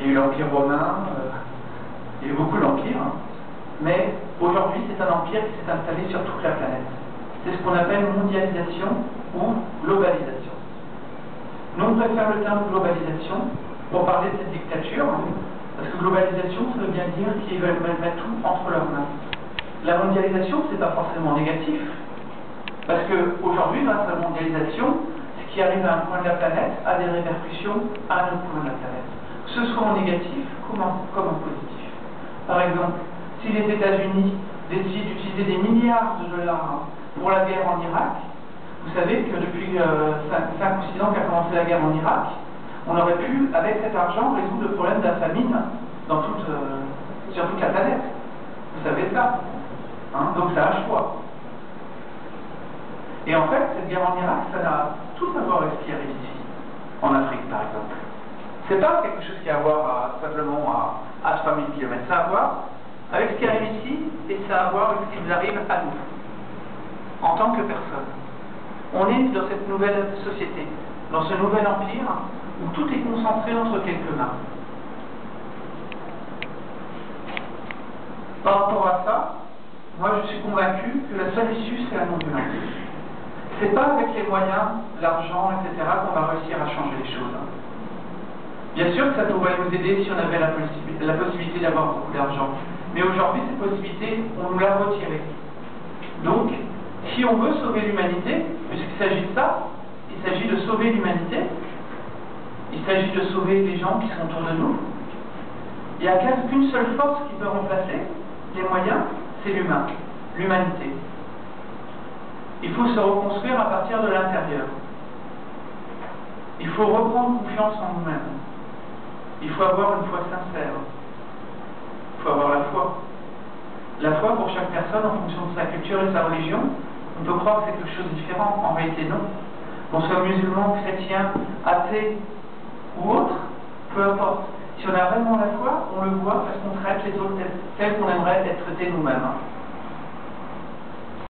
Il y a eu l'Empire romain, il y a eu beaucoup d'empires, mais aujourd'hui c'est un empire qui s'est installé sur toute la planète. C'est ce qu'on appelle mondialisation ou globalisation. Nous on préfère le terme globalisation pour parler de cette dictature, parce que globalisation ça veut bien dire qu'ils veulent mettre tout entre leurs mains. La mondialisation c'est pas forcément négatif, parce qu'aujourd'hui grâce à la mondialisation, ce qui arrive à un point de la planète a des répercussions à un autre point de la planète. Que ce soit en négatif comme en positif. Par exemple, si les États-Unis décident d'utiliser des milliards de dollars pour la guerre en Irak, vous savez que depuis 5 ou 6 ans qu'a commencé la guerre en Irak, on aurait pu, avec cet argent, résoudre le problème de la famine sur toute la planète. Vous savez ça. Donc c'est un choix. Et en fait, cette guerre en Irak, ça n'a tout à voir avec ce qui arrive ici, en Afrique par exemple. C'est pas quelque chose qui a à voir simplement à 3000 km. Ça a à voir avec ce qui arrive ici et ça a à voir avec ce qui nous arrive à nous, en tant que personne. On est dans cette nouvelle société, dans ce nouvel empire où tout est concentré entre quelques mains. Par rapport à ça, moi je suis convaincu que la seule issue c'est la non-violence. C'est pas avec les moyens, l'argent, etc. qu'on va réussir à changer les choses. Bien sûr que ça pourrait nous aider si on avait la possibilité d'avoir beaucoup d'argent. Mais aujourd'hui, cette possibilité, on nous l'a retirée. Donc, si on veut sauver l'humanité, puisqu'il s'agit de ça, il s'agit de sauver l'humanité, il s'agit de sauver les gens qui sont autour de nous, il n'y a qu'une seule force qui peut remplacer les moyens, c'est l'humain, l'humanité. Il faut se reconstruire à partir de l'intérieur. Il faut reprendre confiance en nous-mêmes. Il faut avoir une foi sincère. Il faut avoir la foi. La foi pour chaque personne, en fonction de sa culture et de sa religion, on peut croire que c'est quelque chose de différent. En réalité, non. Qu'on soit musulman, chrétien, athée ou autre, peu importe. Si on a vraiment la foi, on le voit parce qu'on traite les autres tels qu'on aimerait être traités nous-mêmes.